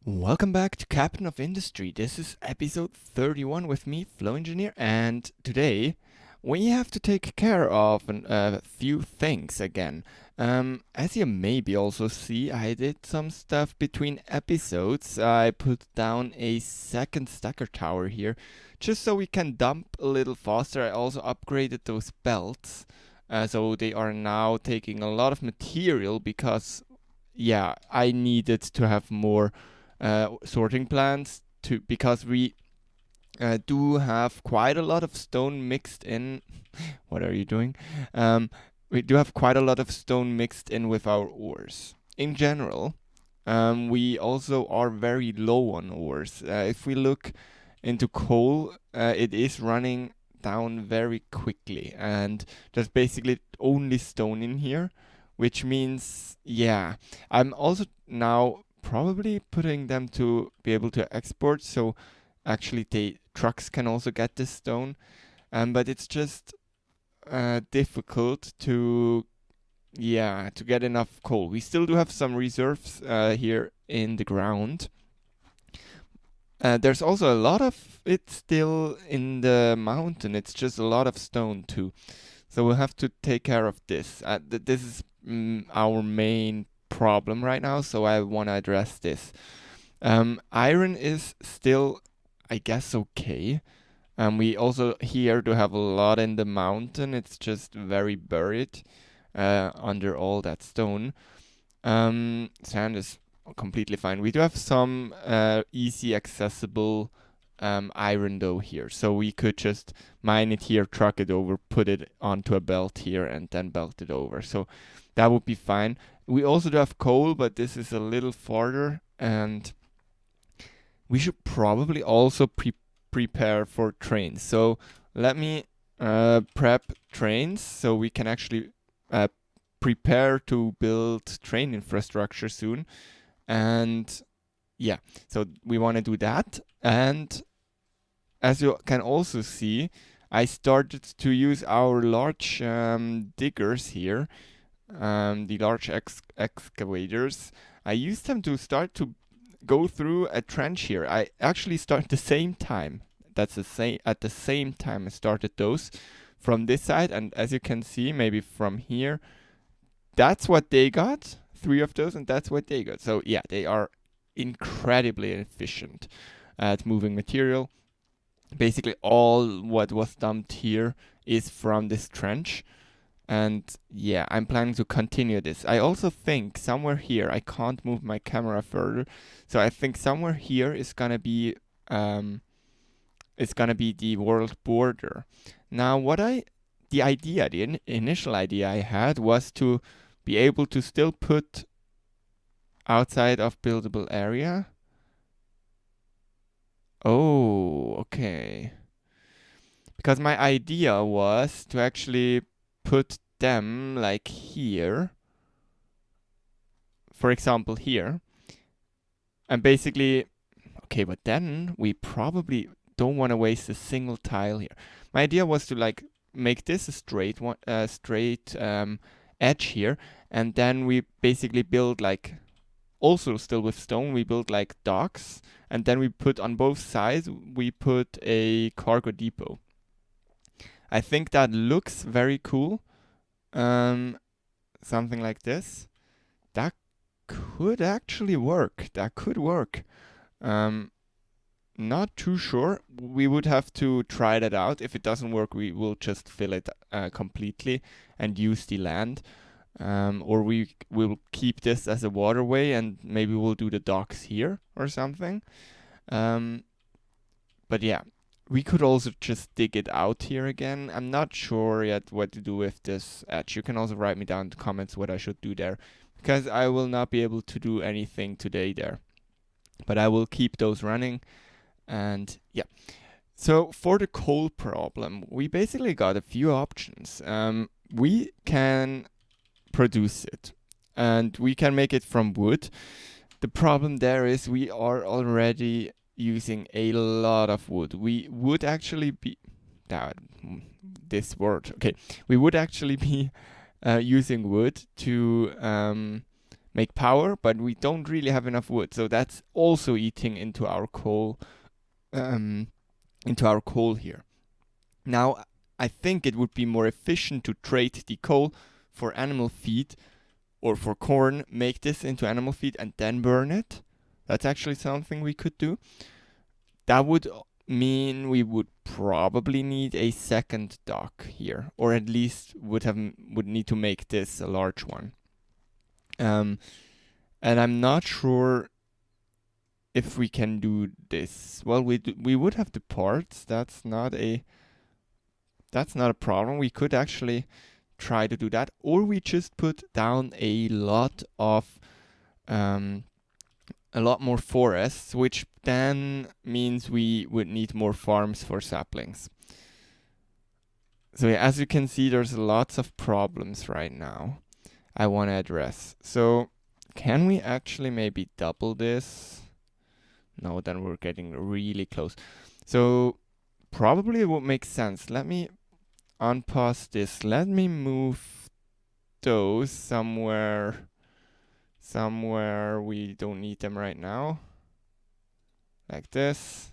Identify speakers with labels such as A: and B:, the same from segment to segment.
A: Welcome back to Captain of Industry. This is episode 31 with me, Flow Engineer, and today we have to take care of a few things again. As you maybe also see, I did some stuff between episodes. I put down a second stacker tower here, just so we can dump a little faster. I also upgraded those belts, so they are now taking a lot of material because, yeah, I needed to have more sorting plants because we do have quite a lot of stone mixed in. What are you doing? We do have quite a lot of stone mixed in with our ores. In general, we also are very low on ores. If we look into coal, it is running down very quickly, and there's basically only stone in here, which means, yeah, I'm also now probably putting them to be able to export, so actually the trucks can also get this stone. But it's just difficult to, yeah, to get enough coal. We still do have some reserves here in the ground. There's also a lot of it still in the mountain. It's just a lot of stone too. So we'll have to take care of this. This is our main problem right now, so I want to address this. Iron is still, I guess, okay. We also here do have a lot in the mountain. It's just very buried under all that stone. Sand is completely fine. We do have some easy accessible iron though here, so we could just mine it here, truck it over, put it onto a belt here, and then belt it over. So that would be fine. We also do have coal, but this is a little farther, and we should probably also prepare for trains. So let me prep trains so we can actually prepare to build train infrastructure soon. And yeah, so we want to do that. And as you can also see, I started to use our large diggers here, the large excavators. I used them to start to go through a trench here. I actually started the same time. That's the same at the same time I started those from this side, and as you can see, maybe from here, that's what they got. 3 of those, and that's what they got. So yeah, they are incredibly efficient at moving material. Basically, all what was dumped here is from this trench. And yeah, I'm planning to continue this. I also think somewhere here, I can't move my camera further, so I think somewhere here is gonna be the world border. Now, the initial idea I had was to be able to still put outside of buildable area. Oh, okay. Because my idea was to actually put them like here, for example here, and basically, okay, but then we probably don't want to waste a single tile here. My idea was to like make this a straight one, edge here, and then we basically build like, also still with stone, we build like docks, and then we put on both sides, we put a cargo depot. I think that looks very cool. Something like this. That could actually work. That could work. Not too sure. We would have to try that out. If it doesn't work, we will just fill it completely and use the land. Or we will keep this as a waterway and maybe we'll do the docks here or something. But yeah, we could also just dig it out here again. I'm not sure yet what to do with this edge. You can also write me down in the comments what I should do there, because I will not be able to do anything today there. But I will keep those running. And yeah, so for the coal problem, we basically got a few options. We can produce it, and we can make it from wood. The problem there is we are already using a lot of wood. We would actually be this word. Okay, we would actually be using wood to make power, but we don't really have enough wood. So that's also eating into our coal, here. Now, I think it would be more efficient to trade the coal for animal feed or for corn, make this into animal feed and then burn it. That's actually something we could do. That would mean we would probably need a second dock here, or at least would need to make this a large one. And I'm not sure if we can do this. Well, we would have the parts. That's not a problem. We could actually try to do that, or we just put down a lot more forests, which then means we would need more farms for saplings. So yeah, as you can see, there's lots of problems right now I want to address. So can we actually maybe double this? No, then we're getting really close. So probably it would make sense. Let me unpause this. Let me move those somewhere we don't need them right now, like this.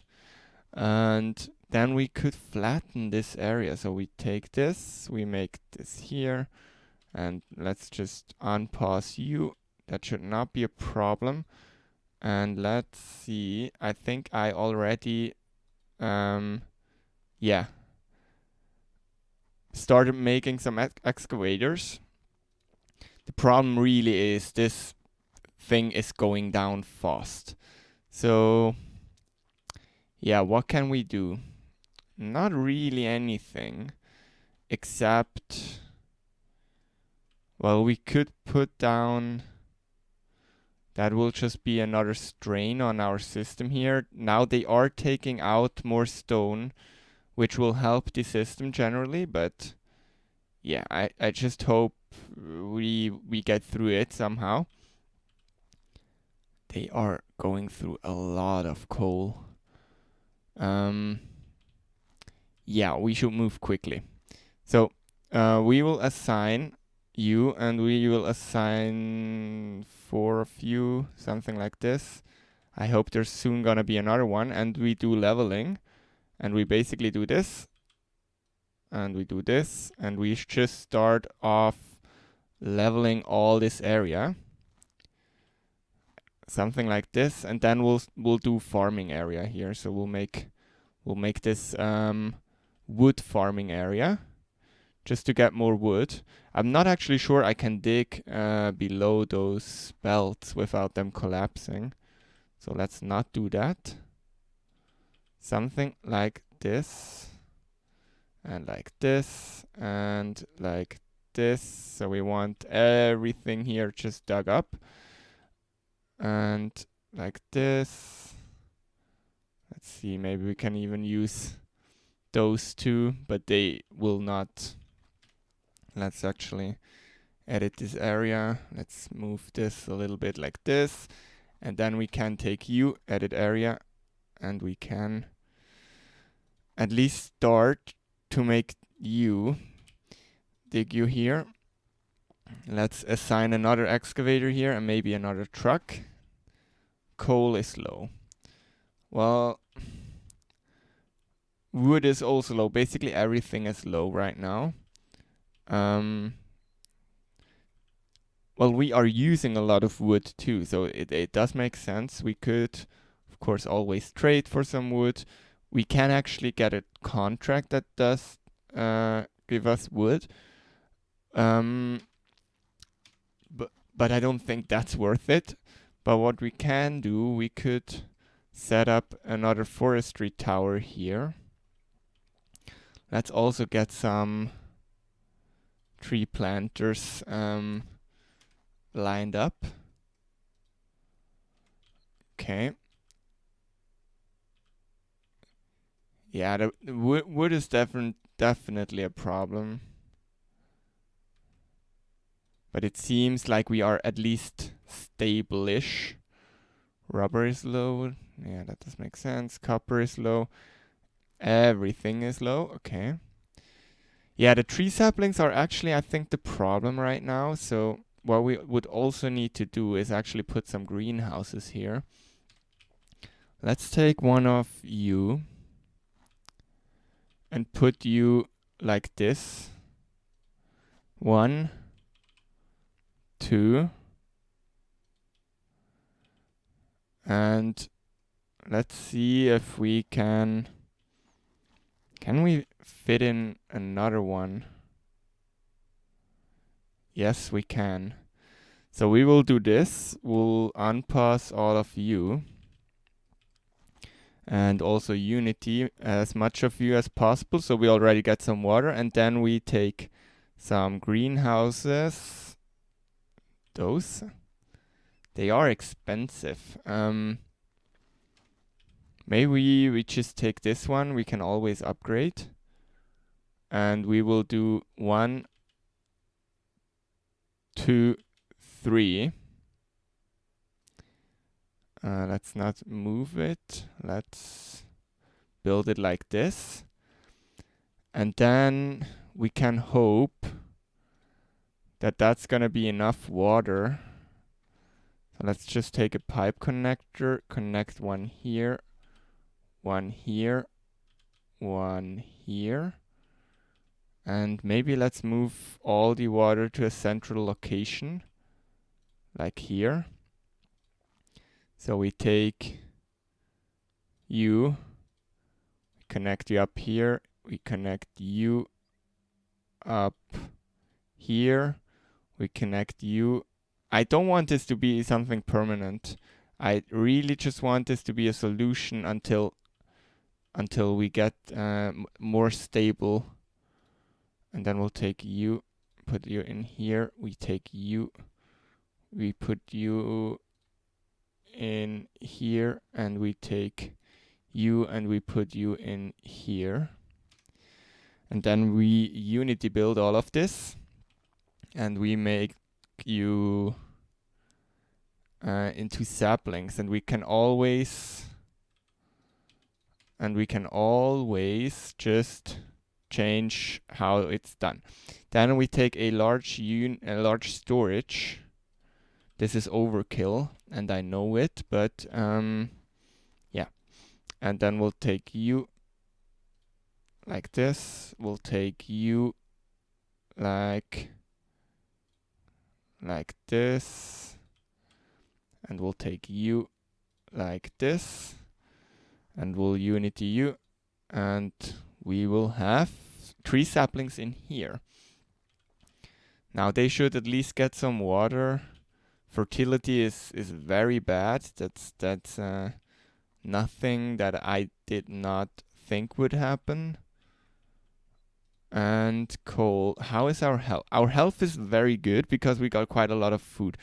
A: And then we could flatten this area. So we take this, we make this here, and let's just unpause you. That should not be a problem. And let's see, I think I already started making some excavators. The problem really is this thing is going down fast. So yeah, what can we do? Not really anything, except, well, we could put down, that will just be another strain on our system here. Now they are taking out more stone, which will help the system generally, but yeah, I just hope we get through it somehow. They are going through a lot of coal. Yeah, we should move quickly. So we will assign you, and we will assign 4 of you, something like this. I hope there's soon gonna be another one, and we do leveling, and we basically do this, and we do this, and we just start off leveling all this area, something like this, and then we'll do farming area here. So we'll make this wood farming area, just to get more wood. I'm not actually sure I can dig below those belts without them collapsing. So let's not do that. Something like this, and like this, and like this. So we want everything here just dug up. And like this. Let's see, maybe we can even use those two, but they will not. Let's actually edit this area. Let's move this a little bit like this. And then we can take you, edit area, and we can at least start to make you, dig you here. Let's assign another excavator here and maybe another truck. Coal is low. Well, wood is also low. Basically everything is low right now. Well, we are using a lot of wood too, so it does make sense. We could, of course, always trade for some wood. We can actually get a contract that does give us wood. But I don't think that's worth it. But what we can do, we could set up another forestry tower here. Let's also get some tree planters lined up. Okay. Yeah, the wood is definitely a problem. But it seems like we are at least stable-ish. Rubber is low. Yeah, that does make sense. Copper is low. Everything is low. Okay. Yeah, the tree saplings are actually, I think, the problem right now. So what we would also need to do is actually put some greenhouses here. Let's take one of you and put you like this. 1, 2, and let's see if we can we fit in another one? Yes, we can. So we will do this. We'll unpause all of you. And also Unity, as much of you as possible. So we already get some water. And then we take some greenhouses. Those. They are expensive. Maybe we just take this one. We can always upgrade. And we will do 1, 2, 3. Let's not move it. Let's build it like this. And then we can hope that that's gonna be enough water. So let's just take a pipe connector, connect one here, one here, one here. And maybe let's move all the water to a central location, like here. So we take you, we connect you up here, we connect you up here, we connect you. I don't want this to be something permanent. I really just want this to be a solution until we get more stable. And then we'll take you, put you in here, we take you, we put you in here, and we take you and we put you in here. And then we Unity build all of this, and we make you into saplings, and we can always just change how it's done. Then we take a large storage. This is overkill, and I know it, but yeah. And then we'll take you like this. We'll take you like this, and we'll take you like this, and we'll Unity you, and we will have 3 saplings in here. Now they should at least get some water. Fertility is very bad. That's nothing that I did not think would happen. And coal. How is our health? Our health is very good because we got quite a lot of food.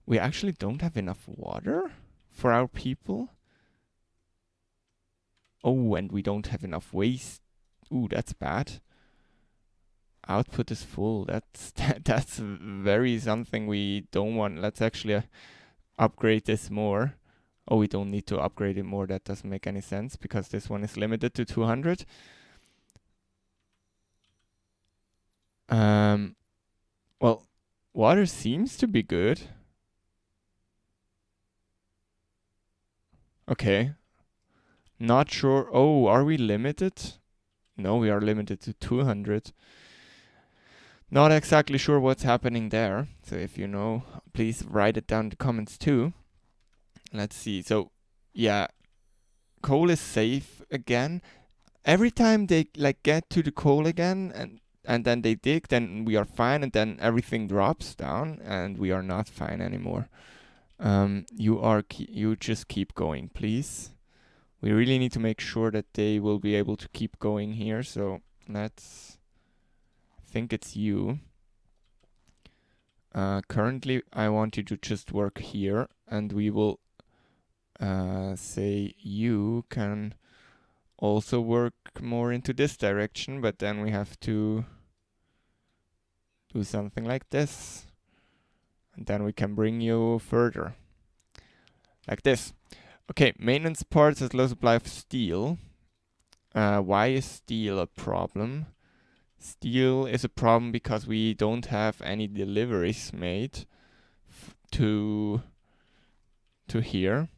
A: We actually don't have enough water for our people. Oh, and we don't have enough waste. Ooh, that's bad. Output is full. That's very something we don't want. Let's actually upgrade this more. Oh, we don't need to upgrade it more. That doesn't make any sense because this one is limited to 200. Well, water seems to be good. Okay. Not sure. Oh, are we limited? No, we are limited to 200. Not exactly sure what's happening there. So if you know, please write it down in the comments too. Let's see. So, yeah, coal is safe again. Every time they get to the coal again and then they dig, then we are fine, and then everything drops down and we are not fine anymore. You just keep going, please. We really need to make sure that they will be able to keep going here. So let's think it's you. Currently, I want you to just work here, and we will say you can also work more into this direction, but then we have to do something like this, and then we can bring you further, like this. Okay, maintenance parts has low supply of steel. Why is steel a problem? Steel is a problem because we don't have any deliveries made to here.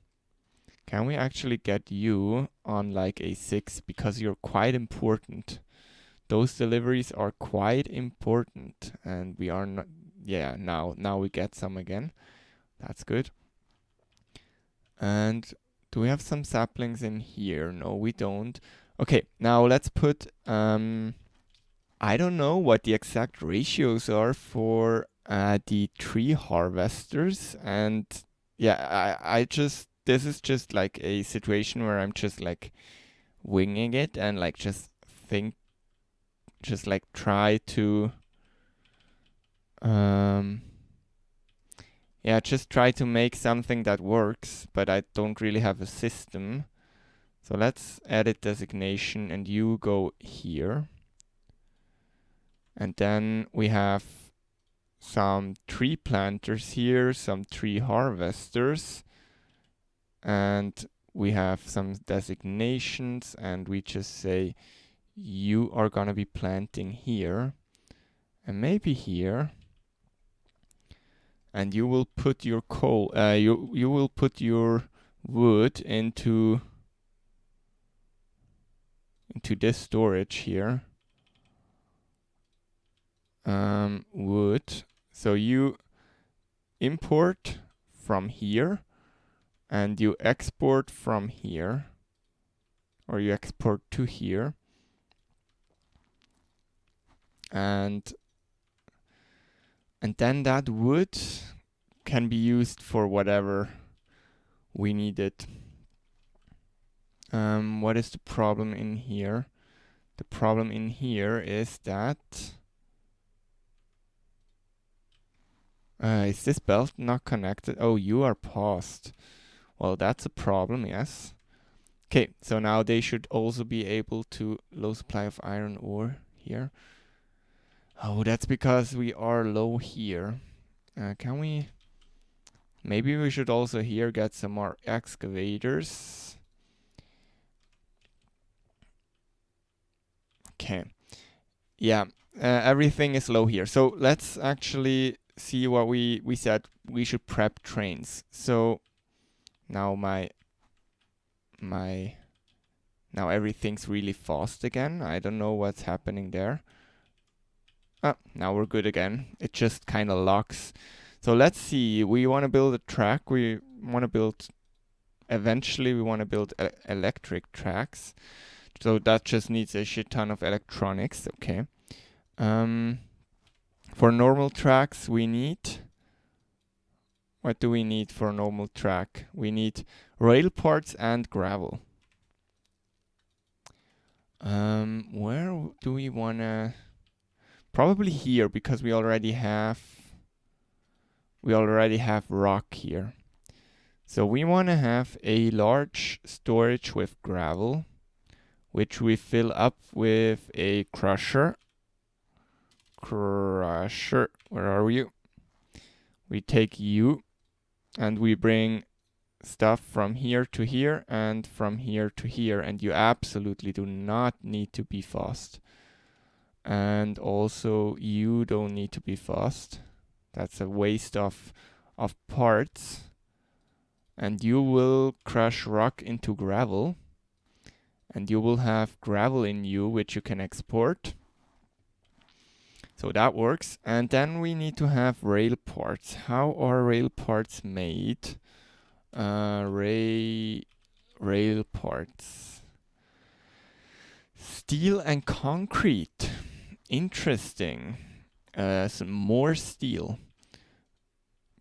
A: Can we actually get you on like a 6 because you're quite important? Those deliveries are quite important, and we are not. Yeah, now we get some again. That's good. And do we have some saplings in here? No, we don't. Okay, now let's put I don't know what the exact ratios are for the tree harvesters, and yeah, I just this is just like a situation where I'm just like winging it and like just like try to yeah, just try to make something that works, but I don't really have a system. So let's edit designation and you go here. And then we have some tree planters here, some tree harvesters, and we have some designations, and we just say you are gonna be planting here and maybe here, and you will put your coal you will put your wood into this storage here. Wood. So you import from here and you export from here, or you export to here, and then that wood can be used for whatever we need it. What is the problem in here? The problem in here is that is this belt not connected? Oh, you are paused. Well, that's a problem, yes. Okay, so now they should also be able to low supply of iron ore here. Oh, that's because we are low here. Can we... Maybe we should also here get some more excavators. Okay. Yeah, everything is low here. So let's actually see what we said. We should prep trains. So now now everything's really fast again. I don't know what's happening there. Now we're good again. It just kind of locks. So let's see. We want to build a track. We want to build... Eventually, we want to build electric tracks. So that just needs a shit ton of electronics. Okay. For normal tracks, we need... What do we need for a normal track? We need rail parts and gravel. Where do we want to... Probably here, because we already have rock here. So we want to have a large storage with gravel, which we fill up with a crusher. Crusher, where are you? We take you, and we bring stuff from here to here and from here to here, and you absolutely do not need to be fast. And also, you don't need to be fast. That's a waste of parts. And you will crush rock into gravel. And you will have gravel in you, which you can export. So that works. And then we need to have rail parts. How are rail parts made? Rail parts. Steel and concrete. Interesting. Some more steel.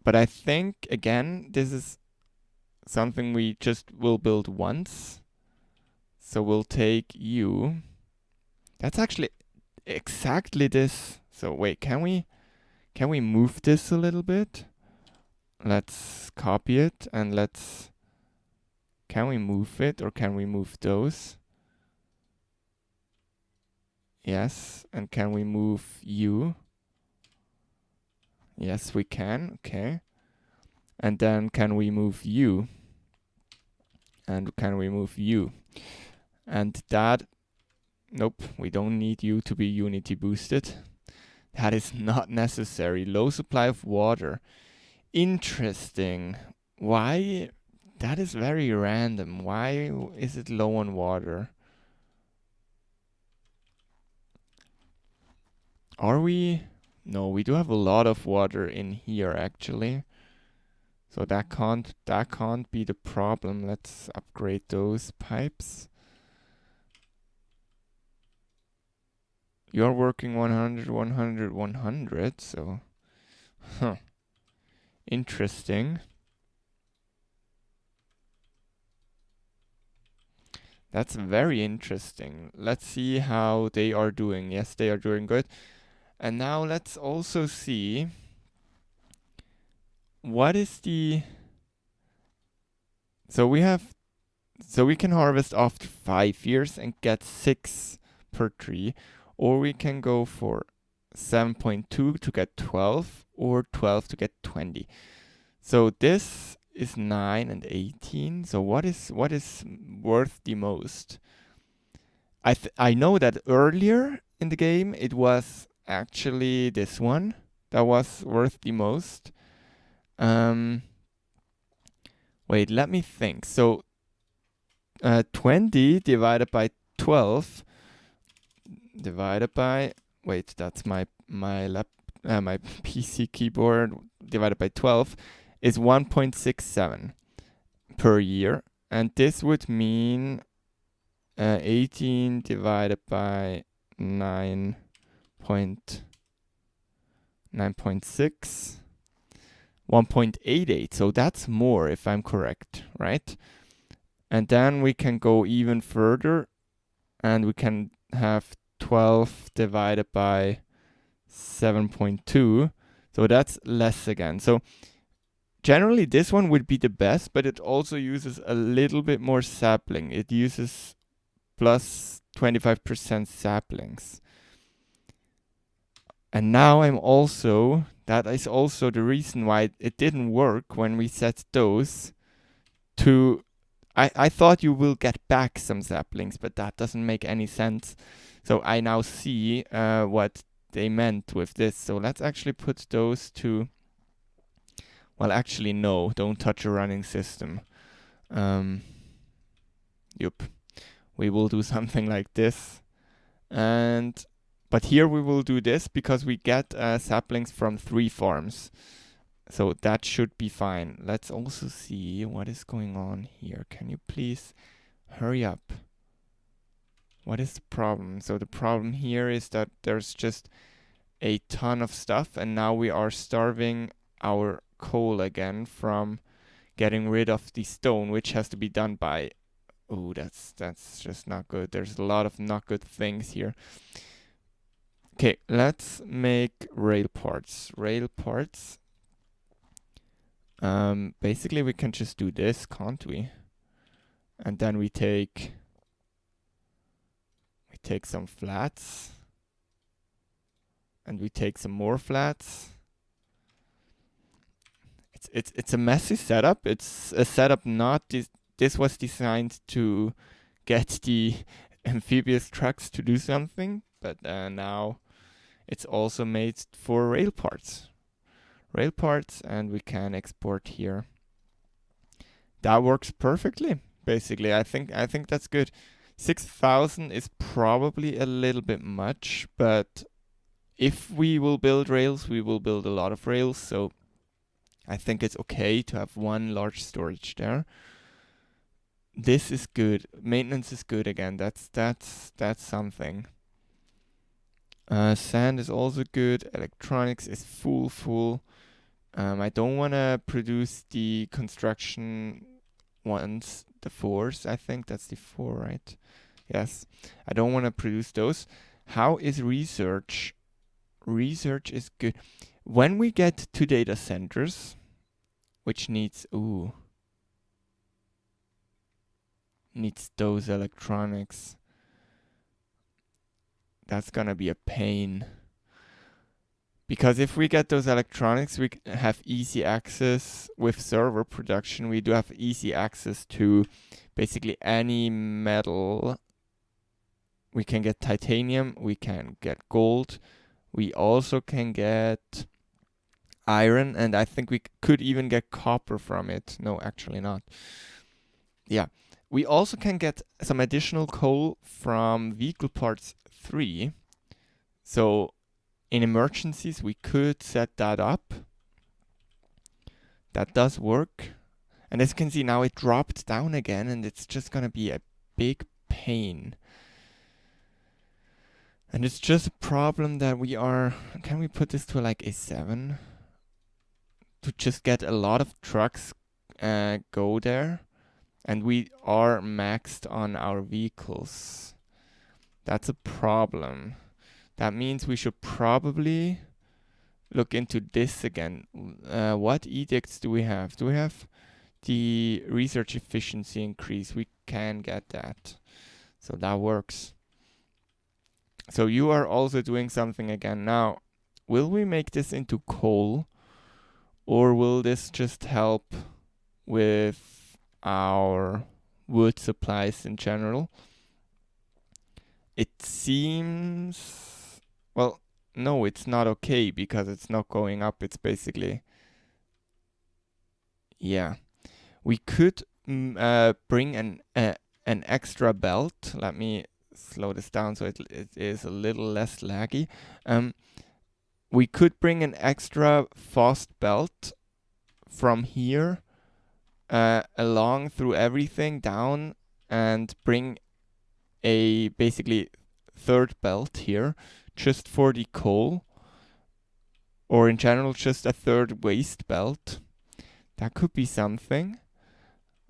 A: But I think, again, this is something we just will build once. So we'll take you. That's actually exactly this. So wait, can we move this a little bit? Let's copy it and let's... Can we move it, or can we move those? Yes, and can we move you? Yes, we can. Okay. And then can we move you? And can we move you? And that Nope, we don't need you to be Unity boosted. That is not necessary. Low supply of water. Interesting. Why? That is very random. Why is it low on water? Are we? No, we do have a lot of water in here actually. So that can't be the problem. Let's upgrade those pipes. You're working 100, 100, 100, so interesting. That's very interesting. Let's see how they are doing. Yes, they are doing good. And now let's also see what is the... So we can harvest after 5 years and get 6 per tree, or we can go for 7.2 to get 12, or 12 to get 20. So this is 9 and 18. So what is worth the most? I know that earlier in the game it was actually this one that was worth the most. Wait, let me think. So 20 divided by 12 divided by, wait, that's my PC keyboard, divided by 12 is 1.67 per year, and this would mean 18 divided by 9.6, 1.88. So that's more, if I'm correct, right? And then we can go even further, and we can have 12 divided by 7.2. So that's less again. So generally this one would be the best, but it also uses a little bit more sapling. It uses plus 25% saplings. And now that is also the reason why it didn't work when we set those to... I thought you will get back some saplings, but that doesn't make any sense. So I now see what they meant with this. So let's actually put those to... Well, actually, no. Don't touch a running system. Yup. We will do something like this. But here we will do this because we get saplings from 3 farms. So that should be fine. Let's also see what is going on here. Can you please hurry up? What is the problem? So the problem here is that there's just a ton of stuff, and now we are starving our coal again from getting rid of the stone, which has to be done by... Oh, that's just not good. There's a lot of not good things here. Okay, let's make rail parts. Basically we can just do this, can't we? And then we take some flats, and we take some more flats. It's a messy setup. It's a setup not this was designed to get the amphibious trucks to do something, but now it's also made for rail parts, and we can export here. That works perfectly. Basically, I think that's good. 6,000 is probably a little bit much, but if we will build rails, we will build a lot of rails, so I think it's okay to have one large storage there. This is good. Maintenance is good again. That's something. Sand is also good. Electronics is full. I don't want to produce the construction ones, the 4s. I think that's the 4, right? Yes. I don't want to produce those. How is research? Research is good. When we get to data centers, which needs those electronics, that's gonna be a pain. Because if we get those electronics, we have easy access with server production. We do have easy access to basically any metal we can get titanium, we can get gold, we also can get iron, and I think we could even get copper from it. No, actually not. Yeah. We also can get some additional coal from vehicle parts 3. So in emergencies, we could set that up. That does work. And as you can see, now it dropped down again, and it's just gonna be a big pain. And it's just a problem that we are... Can we put this to like a 7? To just get a lot of trucks go there. And we are maxed on our vehicles. That's a problem. That means we should probably look into this again. What edicts do we have? Do we have the research efficiency increase? We can get that. So that works. So you are also doing something again. Now, will we make this into coal? Or will this just help with our wood supplies in general? It seems... Well, no, it's not okay because it's not going up. It's basically... Yeah. We could bring an extra belt. Let me slow this down so it is a little less laggy. We could bring an extra fast belt from here along through everything down and bring a basically third belt here just for the coal, or in general just a third waste belt. That could be something.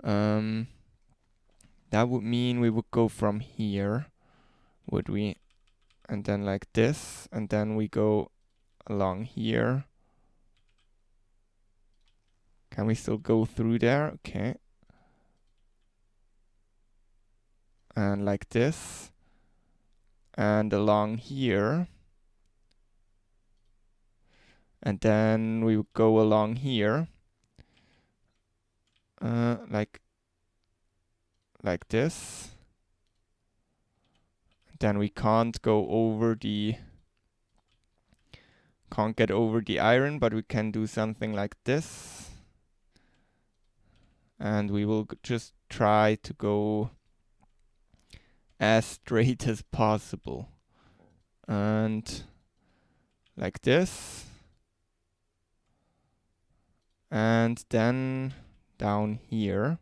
A: That would mean we would go from here, would we? And then like this, and then we go along here. Can we still go through there? Okay. And like this. And along here. And then we would go along here. Like this. Then we can't go over the... Can't get over the iron, but we can do something like this. And we will just try to go as straight as possible. And like this. And then down here.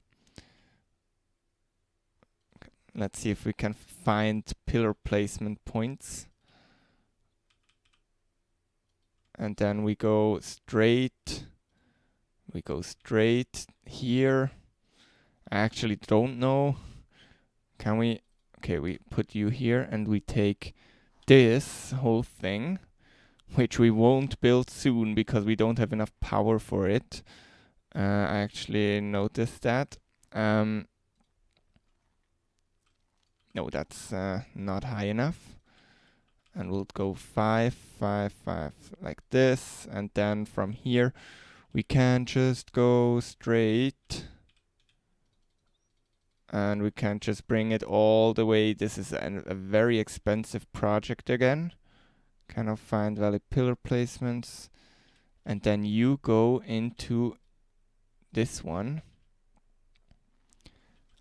A: Let's see if we can find pillar placement points. And then we go straight. We go straight here. I actually don't know. Can we... Okay, we put you here and we take this whole thing, which we won't build soon because we don't have enough power for it. I actually noticed that. No, that's not high enough. And we'll go 5, 5, 5 like this. And then from here, we can just go straight. And we can just bring it all the way. This is a very expensive project again. Cannot find valid pillar placements. And then you go into this one.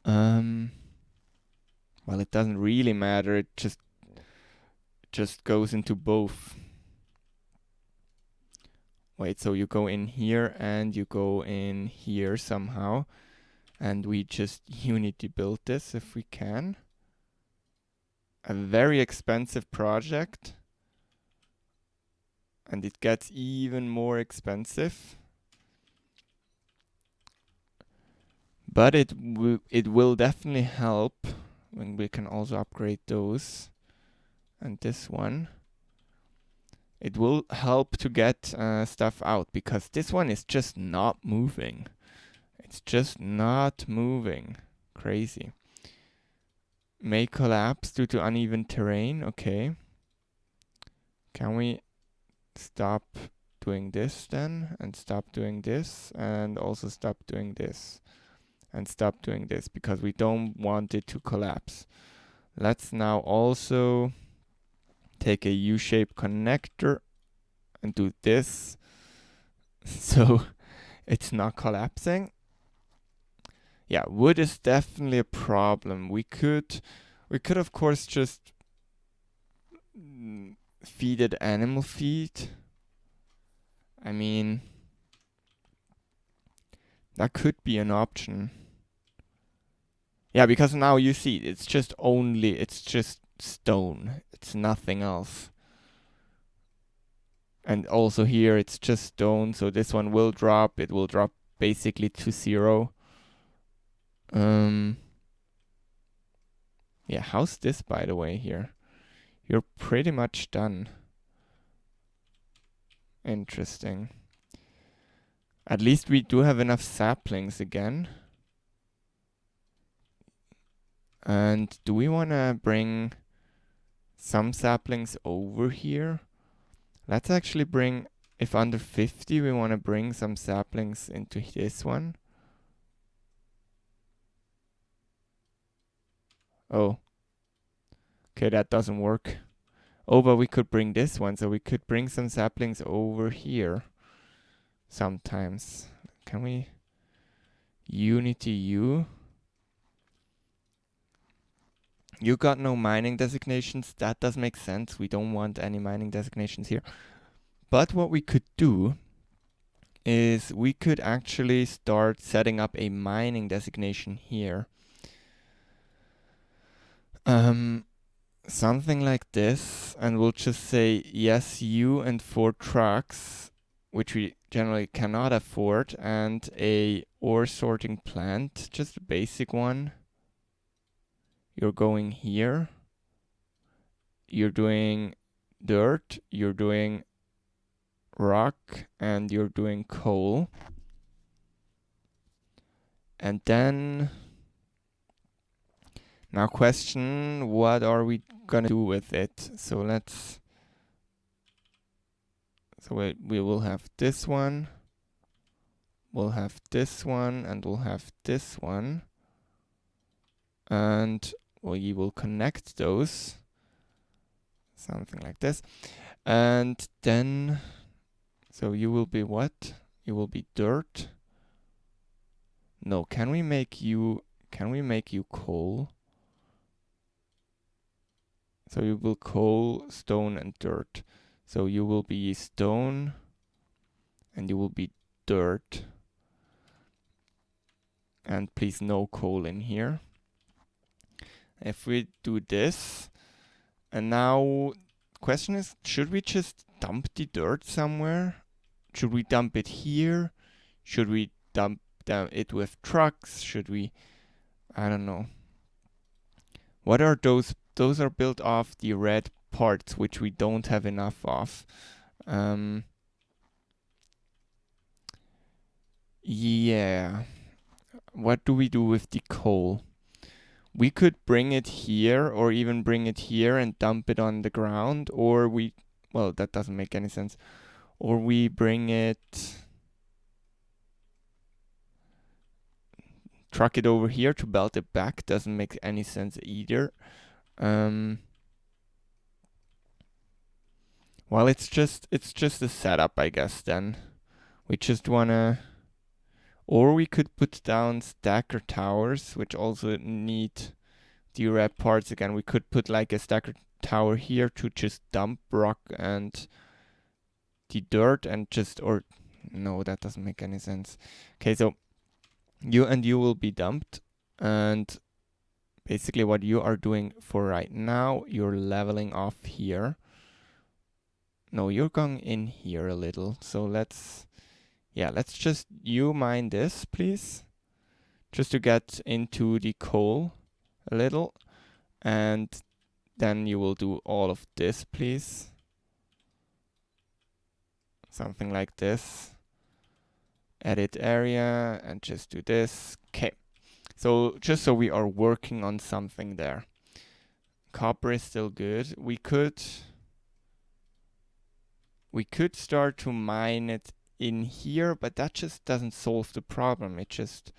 A: Well, it doesn't really matter. It just goes into both. Wait, so you go in here and you go in here somehow. And we just unity build this if we can. A very expensive project. And it gets even more expensive. But it will definitely help when we can also upgrade those. And this one. It will help to get stuff out because this one is just not moving. It's just not moving. Crazy. May collapse due to uneven terrain. Okay. Can we stop doing this then? And stop doing this. And also stop doing this. And stop doing this because we don't want it to collapse. Let's now also take a U-shaped connector and do this so it's not collapsing. Yeah, wood is definitely a problem. We could of course just feed it animal feed. I mean, that could be an option. Yeah, because now you see, it's just stone. It's nothing else. And also here, it's just stone, so this one will drop. It will drop basically to 0. Yeah, how's this, by the way, here? You're pretty much done. Interesting. At least we do have enough saplings again. And do we want to bring some saplings over here? Let's actually bring, if under 50, we want to bring some saplings into this one. Oh. Okay, that doesn't work. Oh, but we could bring this one, so we could bring some saplings over here sometimes. Can we? Unity U. You got no mining designations. That does make sense. We don't want any mining designations here. But what we could do is we could actually start setting up a mining designation here. Something like this, and we'll just say yes, you and 4 trucks, which we generally cannot afford, and a ore sorting plant, just a basic one. You're going here. You're doing dirt, you're doing rock, and you're doing coal. And then now question, what are we gonna do with it? So we will have this one, we'll have this one, and we'll have this one. And we will connect those. Something like this. And then, so you will be what? You will be dirt. No, can we make you coal? So you will coal, stone, and dirt. So you will be stone, and you will be dirt. And please no coal in here. If we do this, and now question is, should we just dump the dirt somewhere? Should we dump it here? Should we dump it with trucks? Should we, I don't know. What are those? Those are built off the red parts, which we don't have enough of. Yeah. What do we do with the coal? We could bring it here, or even bring it here and dump it on the ground, or well, that doesn't make any sense. Or we bring it, truck it over here to belt it back, doesn't make any sense either. Well, it's just a setup, I guess, then. We just wanna, or we could put down stacker towers, which also need the red parts again. We could put like a stacker tower here to just dump rock and the dirt and just, or no, that doesn't make any sense. Okay, so you and you will be dumped, and basically what you are doing for right now, you're leveling off here. No, you're going in here a little. So let's just you mine this, please, just to get into the coal a little, and then you will do all of this, please. Something like this. Edit area and just do this. Okay. So just so we are working on something there. Copper is still good. We could start to mine it in here, but that just doesn't solve the problem. It just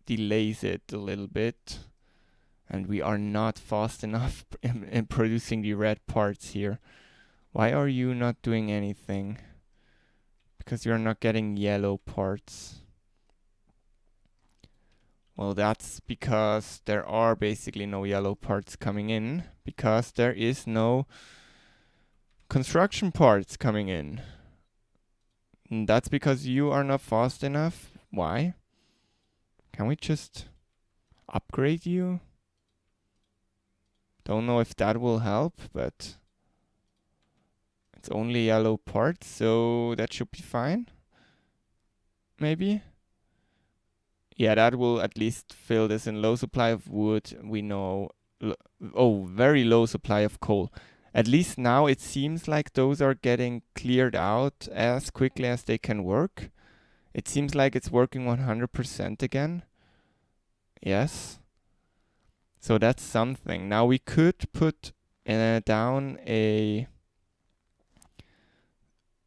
A: delays it a little bit. And we are not fast enough in producing the red parts here. Why are you not doing anything? Because you're not getting yellow parts. Well, that's because there are basically no yellow parts coming in, because there is no construction parts coming in. And that's because you are not fast enough. Why? Can we just upgrade you? Don't know if that will help, but it's only yellow parts, so that should be fine. Maybe? Yeah, that will at least fill this in. Low supply of wood, we know. Very low supply of coal. At least now it seems like those are getting cleared out as quickly as they can work. It seems like it's working 100% again. Yes. So that's something. Now we could put down a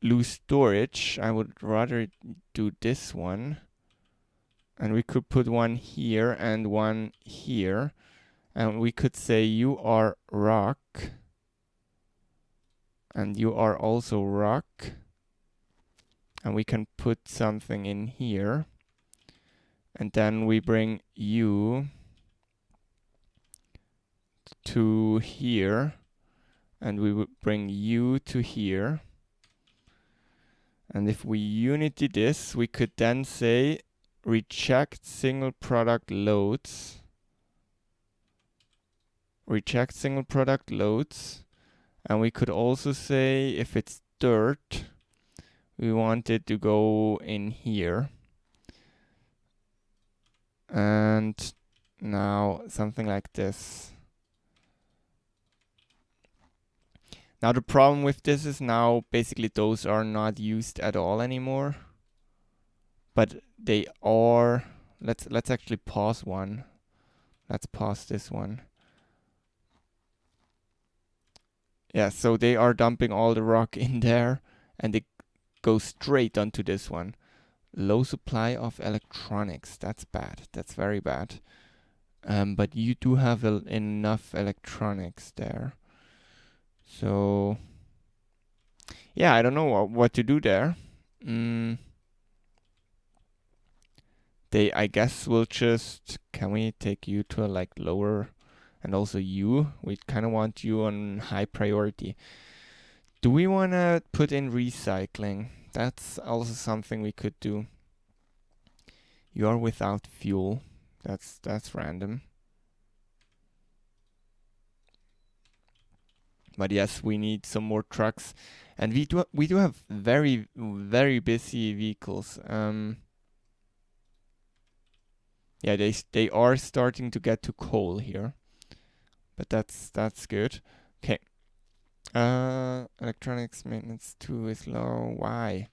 A: loose storage. I would rather do this one. And we could put one here and one here. And we could say you are rock. And you are also rock. And we can put something in here. And then we bring you to here. And we would bring you to here. And if we unity this, we could then say reject single product loads. Reject single product loads. And we could also say if it's dirt, we want it to go in here. And now something like this. Now the problem with this is now basically those are not used at all anymore. But they are. Let's actually pause one. Let's pause this one. Yeah, so they are dumping all the rock in there and they go straight onto this one. Low supply of electronics. That's bad. That's very bad. But you do have enough electronics there. So, yeah, I don't know what to do there. I guess we'll just, can we take you to a like lower, and also you? We kind of want you on high priority. Do we want to put in recycling? That's also something we could do. You are without fuel. That's random. But yes, we need some more trucks, and we do have very busy vehicles. Yeah, they are starting to get to coal here, but that's good. Okay. Electronics maintenance 2 is low. Why?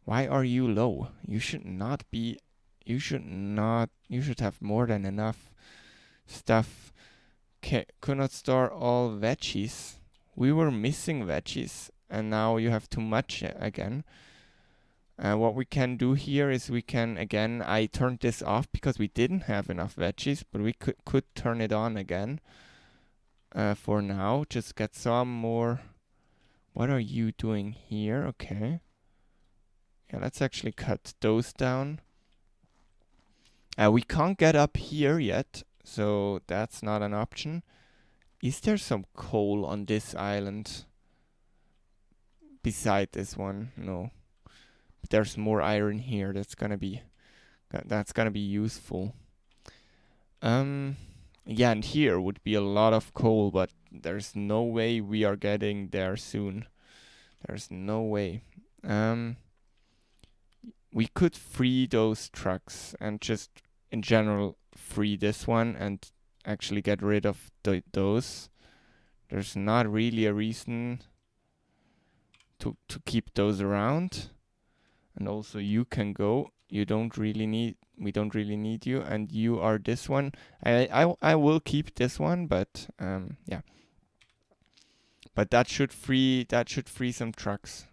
A: Why are you low? You should not be. You should have more than enough stuff. Okay, could not store all veggies. We were missing veggies, and now you have too much again. What we can do here is we can, again, I turned this off because we didn't have enough veggies, but we could turn it on again. For now, just get some more. What are you doing here? Okay. Yeah, let's actually cut those down. We can't get up here yet, so that's not an option. Is there some coal on this island? Beside this one? No. But there's more iron here. That's gonna be useful. Yeah, and here would be a lot of coal, but there's no way we are getting there soon. There's no way. We could free those trucks and just, in general, free this one and actually get rid of those. There's not really a reason to keep those around. And also you can go. We don't really need you, and you are this one. I will keep this one, but yeah. But that should free some trucks.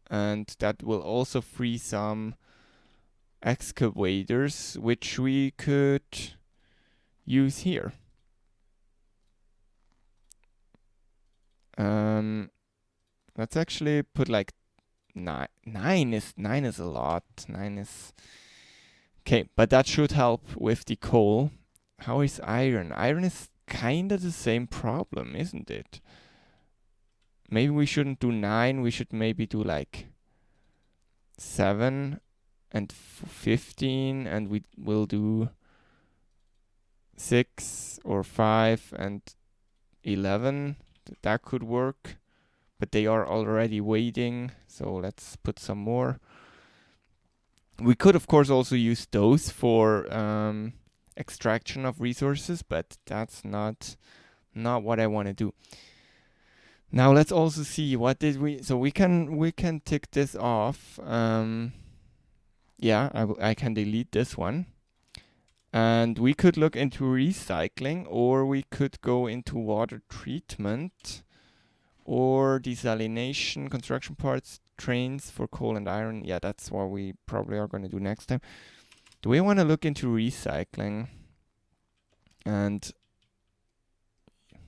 A: And that will also free some excavators, which we could use here. Let's actually put like 9. 9 is a lot. 9 is okay, but that should help with the coal. How is iron? Iron is kind of the same problem, isn't it? Maybe we shouldn't do 9. We should maybe do like 7 and 15, and we will do 6 or 5 and 11. That could work, but they are already waiting, so let's put some more. We could, of course, also use those for extraction of resources, but that's not what I want to do. Now let's also see what did we. So we can tick this off. Yeah, I can delete this one. And we could look into recycling, or we could go into water treatment, or desalination, construction parts, trains for coal and iron. Yeah, that's what we probably are going to do next time. Do we want to look into recycling? And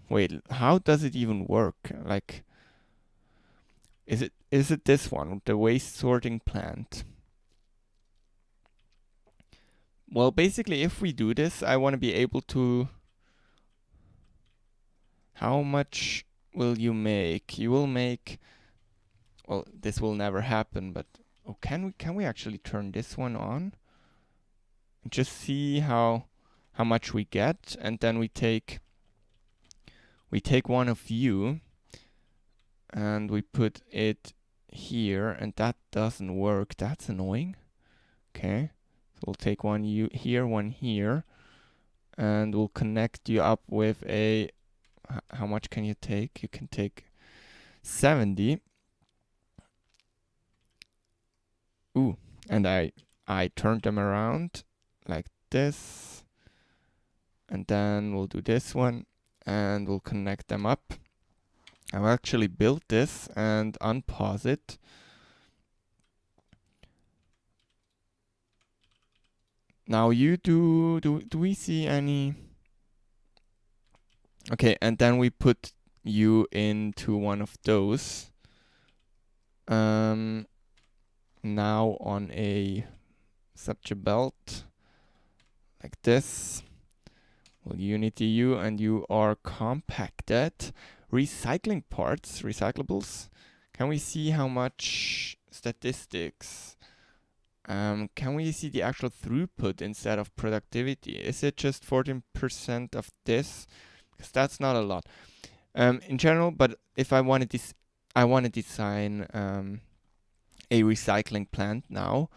A: wait, how does it even work? Like, is it this one, the waste sorting plant? Well, basically, if we do this, I want to be able to. How much will you make? You will make. Well, this will never happen, but oh, can we actually turn this one on? And just see how much we get, and then we take one of you, and we put it here, and that doesn't work. That's annoying. Okay, so we'll take one you here, one here, and we'll connect you up with a. How much can you take? You can take 70. Ooh, and I turned them around like this, and then we'll do this one, and we'll connect them up. I've actually built this and unpause it. Now you do we see any? Okay, and then we put you into one of those. Now on such a belt like this. Well, unity you, and you are compacted. Recycling parts, recyclables. Can we see how much statistics? Can we see the actual throughput instead of productivity? Is it just 14% of this? Because that's not a lot. In general, but if I want to design a recycling plant now.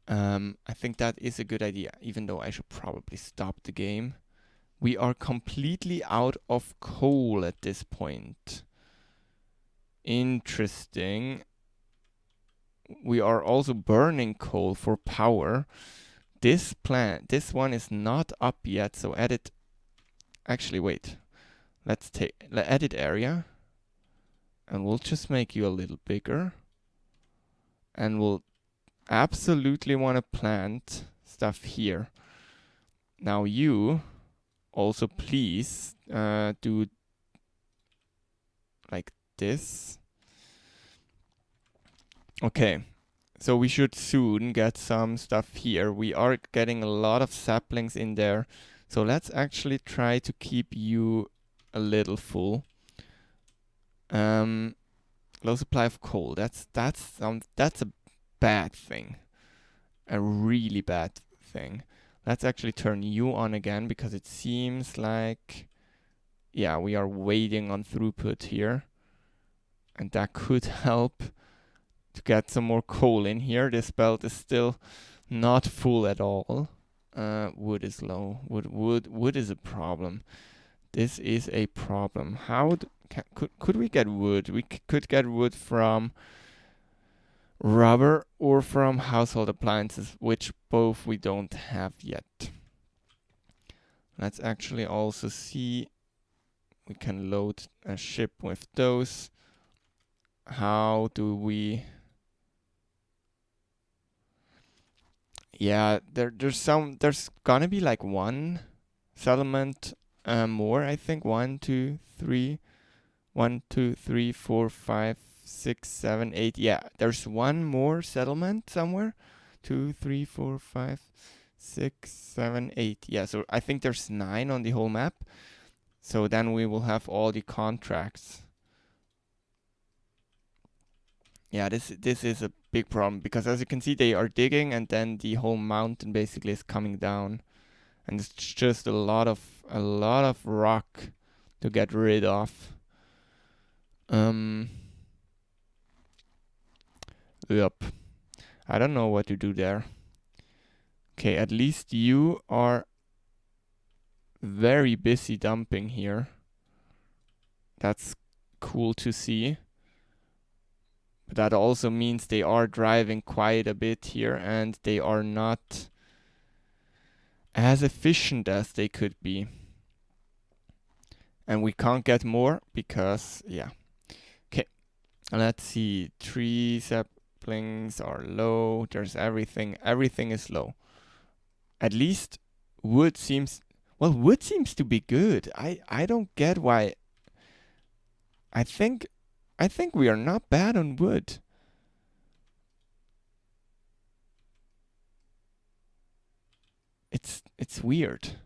A: I think that is a good idea, even though I should probably stop the game. We are completely out of coal at this point. Interesting. We are also burning coal for power. This one is not up yet, so edit. Actually, wait. Let's take edit area, and we'll just make you a little bigger, and we'll absolutely want to plant stuff here. Now you also please do like this. Okay, so we should soon get some stuff here. We are getting a lot of saplings in there, so let's actually try to keep you a little full. Low supply of coal. That's a bad thing. A really bad thing. Let's actually turn you on again, because it seems like, yeah, we are waiting on throughput here, and that could help to get some more coal in here. This belt is still not full at all. Wood is low. Wood is a problem. This is a problem. Could we get wood? We could get wood from rubber or from household appliances, which both we don't have yet. Let's actually also see. We can load a ship with those. How do we? Yeah, there's gonna be like one settlement more, I think. 1, 2, 3. 1, 2, 3, 4, 5, 6, 7, 8. Yeah, there's one more settlement somewhere. 2, 3, 4, 5, 6, 7, 8. Yeah, so I think there's 9 on the whole map. So then we will have all the contracts. Yeah, this is a big problem because as you can see, they are digging and then the whole mountain basically is coming down, and it's just a lot of rock to get rid of. Yep. I don't know what to do there. Okay, at least you are very busy dumping here. That's cool to see. But that also means they are driving quite a bit here and they are not as efficient as they could be. And we can't get more because, yeah. Okay, let's see. Tree saplings are low. There's everything. Everything is low. At least wood seems... Well, wood seems to be good. I don't get why... I think we are not bad on wood. It's weird.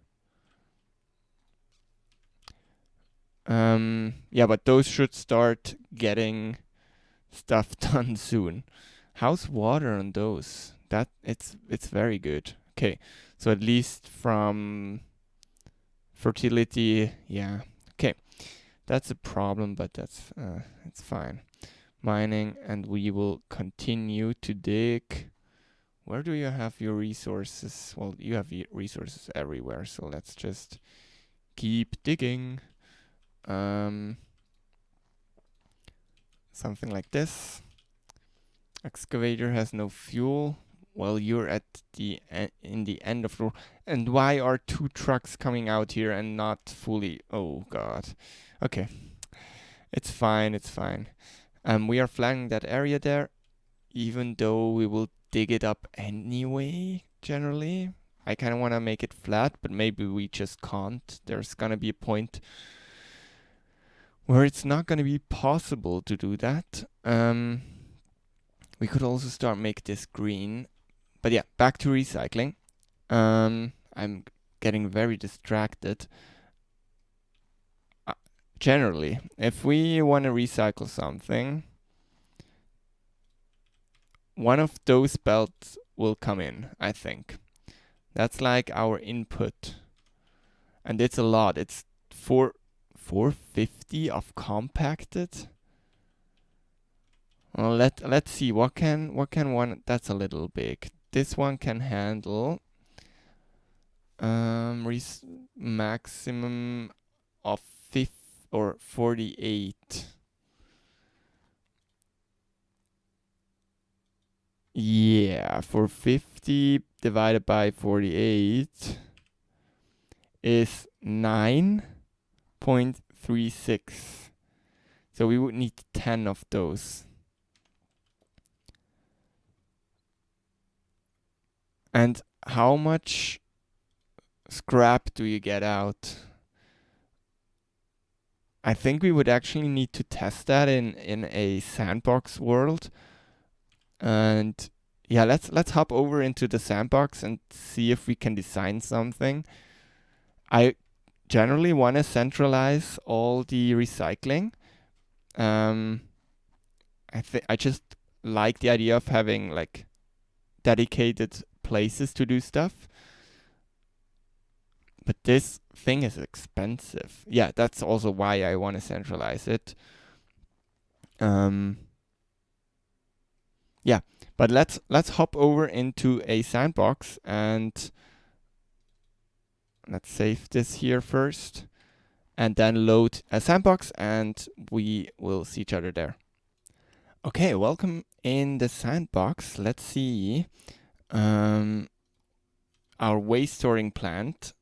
A: Yeah, but those should start getting stuff done soon. How's water on those? That it's very good. Okay, so at least from fertility, yeah. Okay, that's a problem, but that's it's fine. Mining, and we will continue to dig. Where do you have your resources? Well, you have resources everywhere, so let's just keep digging. Something like this. Excavator has no fuel. Well, you're at the in the end of the road. And why are 2 trucks coming out here and not fully? Oh god. Okay, it's fine. It's fine. We are flagging that area there, even though we will dig it up anyway. Generally, I kind of want to make it flat, but maybe we just can't. There's gonna be a point where it's not gonna be possible to do that. We could also start make this green. But yeah, back to recycling. I'm getting very distracted. Generally, if we want to recycle something, one of those belts will come in, I think. That's like our input. And it's a lot. It's 450 of compacted. Well, let's see what can one. That's a little big. This one can handle maximum of 50 or 48. Yeah, for 50 divided by 48 is 9.36. So we would need 10 of those. And how much scrap do you get out? I think we would actually need to test that in a sandbox world. And yeah, let's hop over into the sandbox and see if we can design something. I generally want to centralize all the recycling. I just like the idea of having like dedicated places to do stuff. But this thing is expensive. Yeah, that's also why I want to centralize it. Yeah, but let's hop over into a sandbox and let's save this here first and then load a sandbox and we will see each other there. Okay, welcome in the sandbox. Let's see our waste storing plant.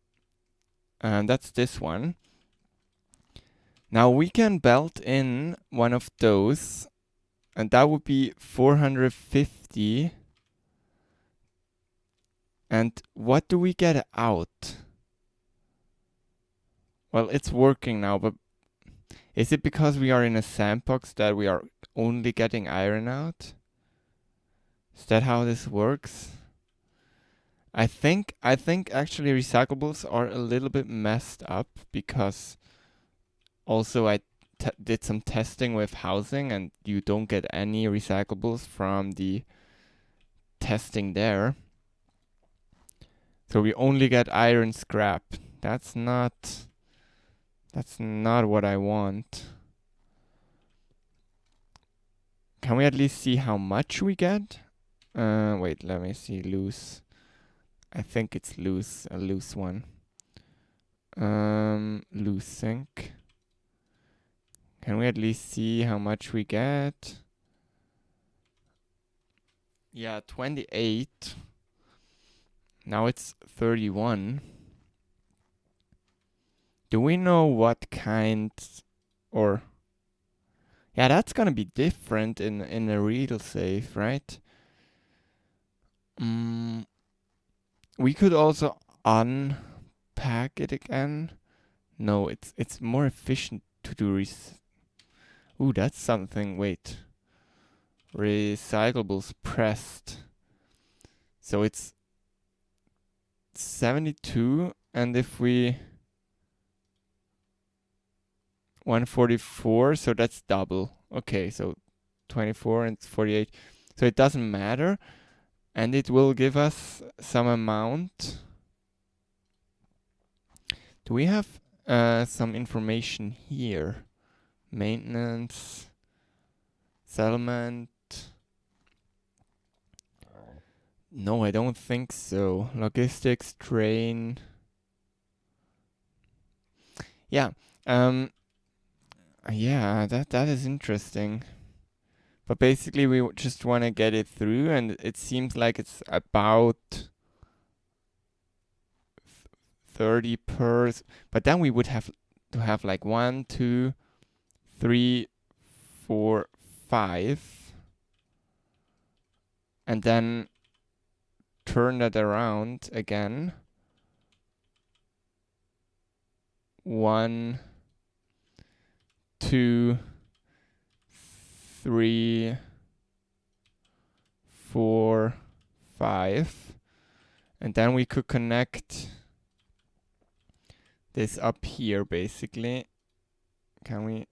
A: And that's this one. Now we can belt in one of those, and that would be 450. And what do we get out? Well, it's working now, but Is it because we are in a sandbox that we are only getting iron out? Is that how this works? I think actually recyclables are a little bit messed up because also I did some testing with housing and you don't get any recyclables from the testing there. So we only get iron scrap. That's not what I want. Can we at least see how much we get? Wait, let me see. Loose. I think it's loose. A loose one. Loose sync. Can we at least see how much we get? Yeah, 28. Now it's 31. Do we know what kind or... Yeah, that's gonna be different in a real safe, right? We could also unpack it again. No, it's more efficient to do Ooh, that's something. Wait. Recyclables pressed. So it's 72, and if we 144, so that's double. Okay, so 24 and 48. So it doesn't matter, and it will give us some amount. Do we have some information here? Maintenance, settlement. No, I don't think so. Logistics, train. Yeah. Yeah, that is interesting. But basically, we just want to get it through, and it seems like it's about 30 per. But then we would have to have like 1, 2, 3, 4, 5, and then turn that around again. 1, 2, 3, 4, 5, and then we could connect this up here basically. Can we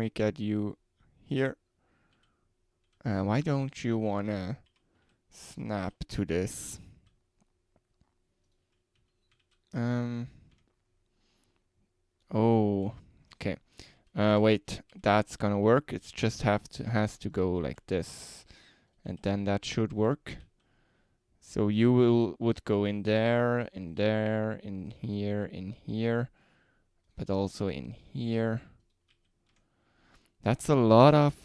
A: get you here? Why don't you wanna snap to this? Oh, okay. Wait, that's gonna work. It's just has to go like this, and then that should work. So you would go in there, in there, in here, but also in here. That's a lot of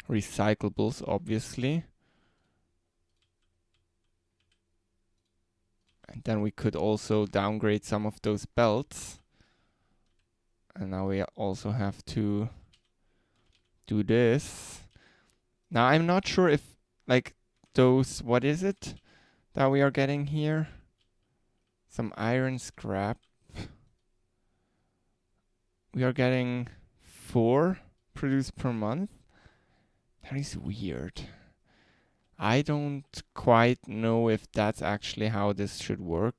A: recyclables, obviously. And then we could also downgrade some of those belts. And now we also have to do this. Now I'm not sure if like those, what is it that we are getting here? Some iron scrap. We are getting 4 produced per month. That is weird. I don't quite know if that's actually how this should work.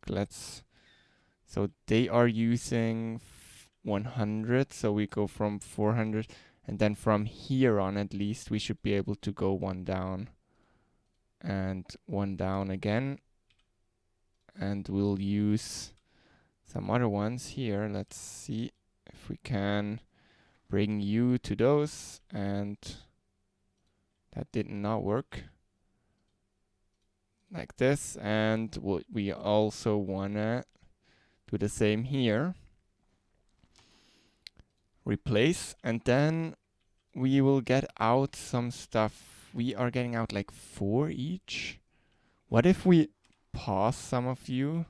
A: So they are using 100, so we go from 400, and then from here on at least we should be able to go 1 down and 1 down again. And we'll use some other ones here. Let's see if we can bring you to those, and that did not work. Like this, and we also wanna do the same here. Replace, and then we will get out some stuff. We are getting out like 4 each. What if we pause some of you?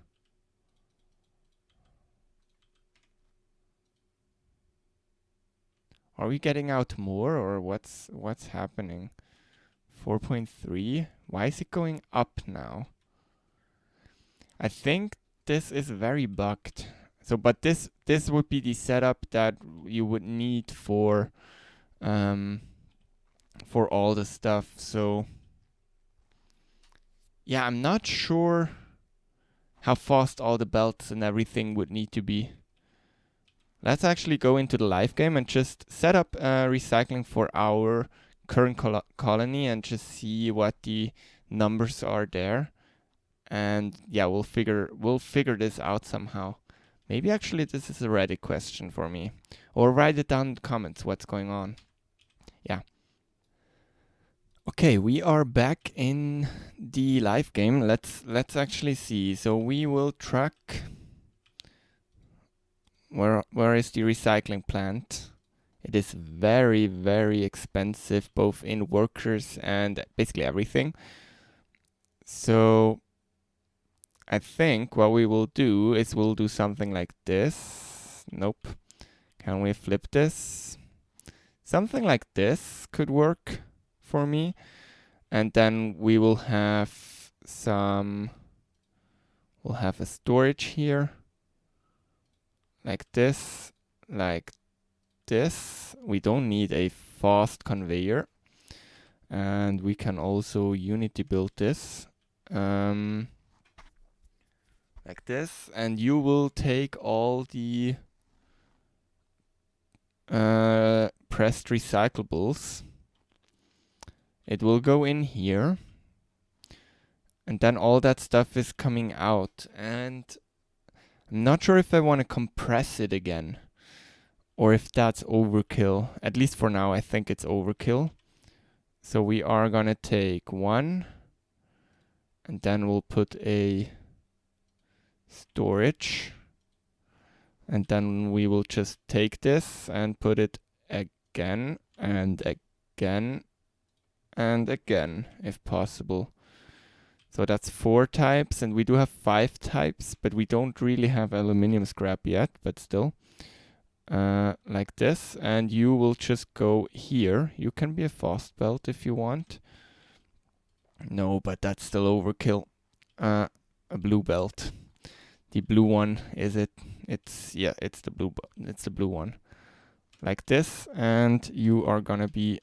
A: Are we getting out more, or what's happening? 4.3? Why is it going up now? I think this is very bugged. So, but this would be the setup that you would need for all the stuff. So yeah, I'm not sure how fast all the belts and everything would need to be. Let's actually go into the live game and just set up recycling for our current colony and just see what the numbers are there. And yeah, we'll figure this out somehow. Maybe actually this is a Reddit question for me. Or write it down in the comments what's going on. Yeah. Okay, we are back in the live game. Let's actually see. So we will track where is the recycling plant. It is very, very expensive, both in workers and basically everything. So I think what we will do is we'll do something like this. Nope. Can we flip this? Something like this could work for me. And then we will have we'll have a storage here. Like this. We don't need a fast conveyor. And we can also Unity build this. Like this. And you will take all the pressed recyclables. It will go in here. And then all that stuff is coming out. And I'm not sure if I want to compress it again. Or if that's overkill. At least for now, I think it's overkill. So we are going to take one. And then we'll put a storage. And then we will just take this and put it again and again and again, if possible. So that's 4 types, and we do have 5 types, but we don't really have aluminium scrap yet, but still. Like this, and you will just go here. You can be a fast belt if you want. No, but that's still overkill. A blue belt. The blue one, is it? It's the blue one. Like this, and you are gonna be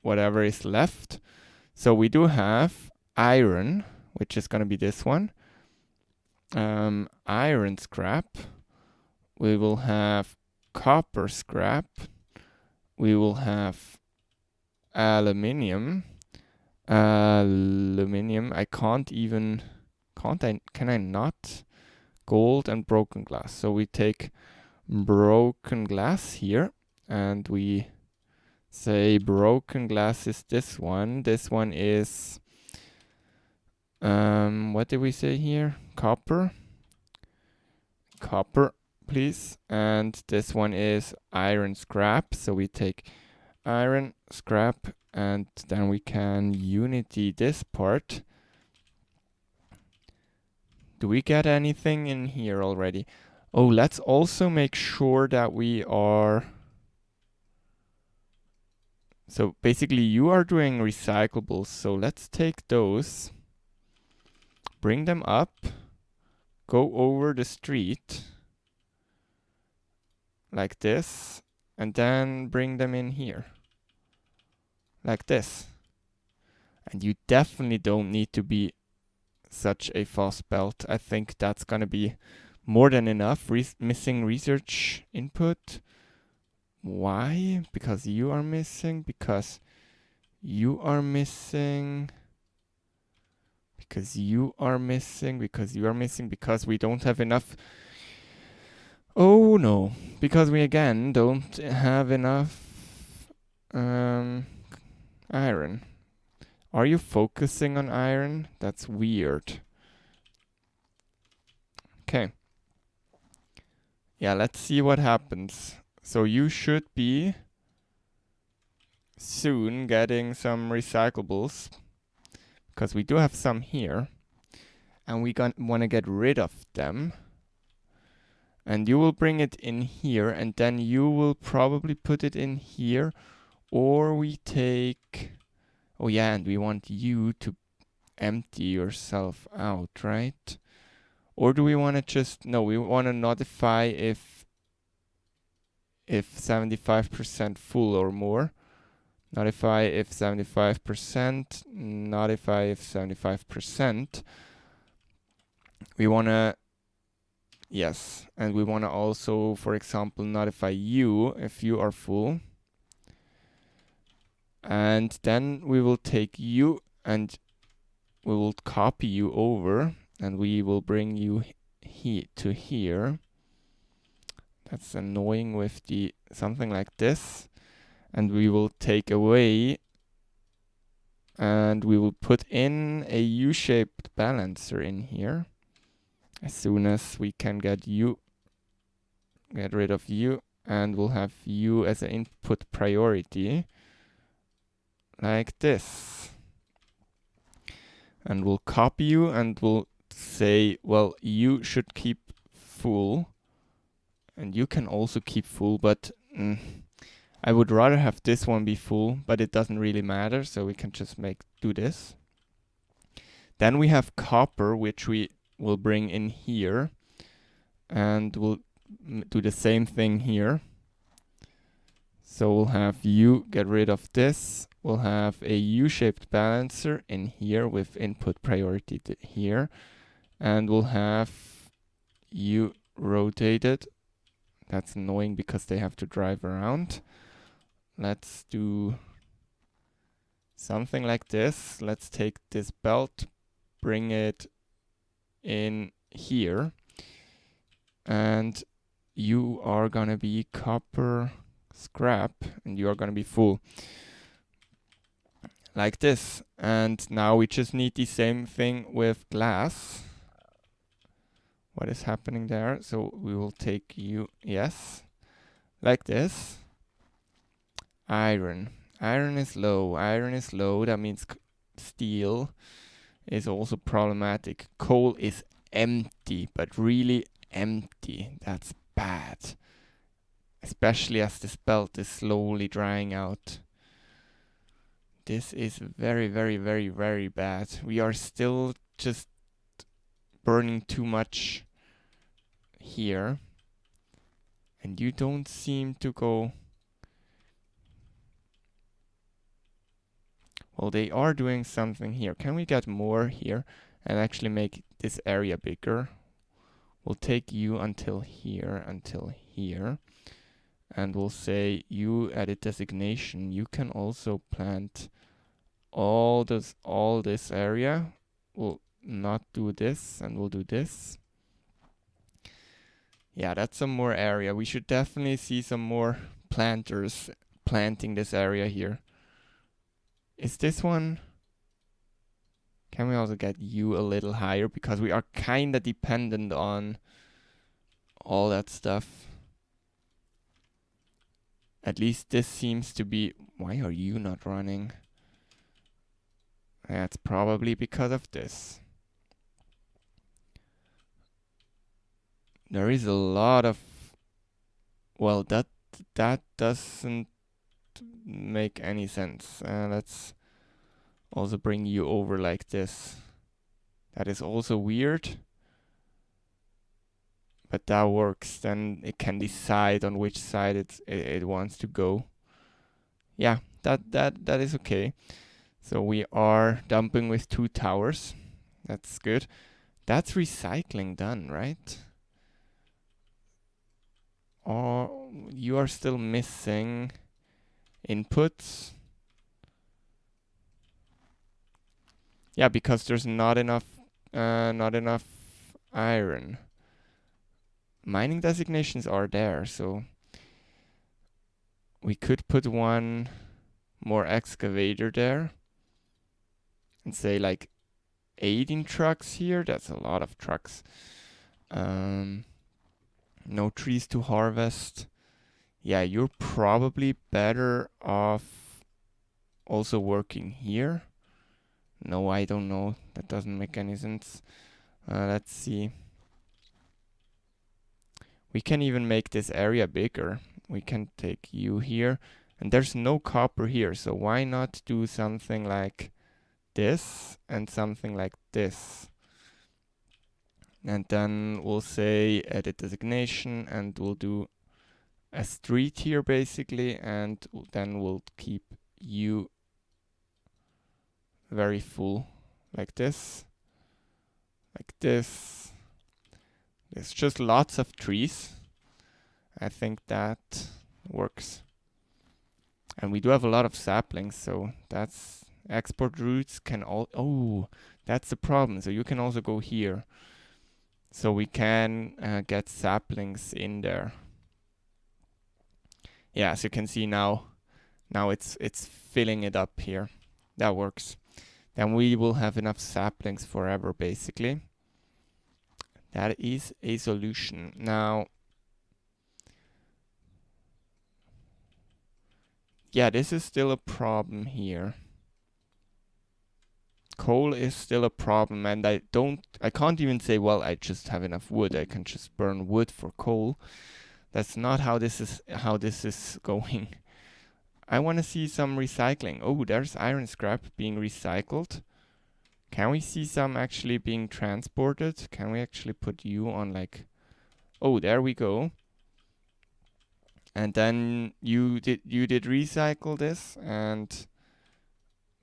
A: whatever is left. So we do have iron, which is gonna be this one. Iron scrap. We will have copper scrap. We will have aluminium. I can I not? Gold and broken glass. So we take broken glass here, and we say broken glass is this one. This one is, what did we say here? Copper, please. And this one is iron scrap. So we take iron scrap, and then we can Unity this part. Do we get anything in here already? Oh, let's also make sure that we are... So basically you are doing recyclables. So let's take those, bring them up, go over the street like this, and then bring them in here like this. And you definitely don't need to be such a fast belt. I think that's gonna be more than enough. Missing research input. Why? Because you are missing. Because you are missing. Because you are missing. Because you are missing. Because we don't have enough. Oh no. Because we again don't have enough iron. Are you focusing on iron? That's weird. Okay. Yeah, let's see what happens. So you should be soon getting some recyclables, because we do have some here, and we want to get rid of them. And you will bring it in here, and then you will probably put it in here, or we take... Oh yeah, and we want you to empty yourself out, right? Or do we want to just, no, we want to notify if 75% full or more. Notify if 75%, notify if 75%. We want to, yes, and we want to also, for example, notify you if you are full. And then we will take you and we will copy you over and we will bring you to here. That's annoying with the something like this. And we will take away and we will put in a U-shaped balancer in here. As soon as we can get rid of you, and we'll have you as an input priority, like this. And we'll copy you and we'll say, well, you should keep full, and you can also keep full, but I would rather have this one be full, but it doesn't really matter, so we can just do this. Then we have copper, which we will bring in here, and we'll do the same thing here. So we'll have you get rid of this. We'll have a U-shaped balancer in here with input priority here, and we'll have you rotated. That's annoying because they have to drive around. Let's do something like this. Let's take this belt, bring it in here, and you are gonna be copper scrap and you are gonna be full. Like this. And now we just need the same thing with glass. What is happening there? So we will take you, yes, like this. Iron. Iron is low. Iron is low. That means steel is also problematic. Coal is empty, but really empty. That's bad. Especially as this belt is slowly drying out. This is very, very, very, very bad. We are still just burning too much here. And you don't seem to go... Well, they are doing something here. Can we get more here and actually make this area bigger? We'll take you until here, and we'll say you edit designation. You can also plant all this area. We'll not do this, and we'll do this. Yeah, that's some more area. We should definitely see some more planters planting this area here. Is this one... Can we also get you a little higher? Because we are kind of dependent on all that stuff. At least this seems to be... Why are you not running? That's probably because of this. There is a lot of... Well, that doesn't make any sense. Let's also bring you over like this. That is also weird. But that works. Then it can decide on which side it wants to go. Yeah, that is okay. So we are dumping with 2 towers. That's good. That's recycling done, right? Or you are still missing inputs. Yeah, because there's not enough iron. Mining designations are there, so we could put one more excavator there and say like 18 trucks here. That's a lot of trucks. No trees to harvest. Yeah, you're probably better off also working here. No, I don't know. That doesn't make any sense. Let's see. We can even make this area bigger. We can take you here. And there's no copper here, so why not do something like this and something like this? And then we'll say edit designation, and we'll do a street here basically, and then we'll keep you very full, like this, like this. There's just lots of trees. I think that works. And we do have a lot of saplings, so that's export routes can all. Oh, that's the problem. So you can also go here. So we can get saplings in there. Yeah, as you can see now it's filling it up here. That works. Then we will have enough saplings forever, basically. That is a solution. Now, yeah, this is still a problem here. Coal is still a problem, and I can't even say, well, I just have enough wood. I can just burn wood for coal. That's not how this is going. I want to see some recycling. Oh, there's iron scrap being recycled. Can we see some actually being transported? Can we actually put you on like... Oh, there we go. And then you did recycle this, and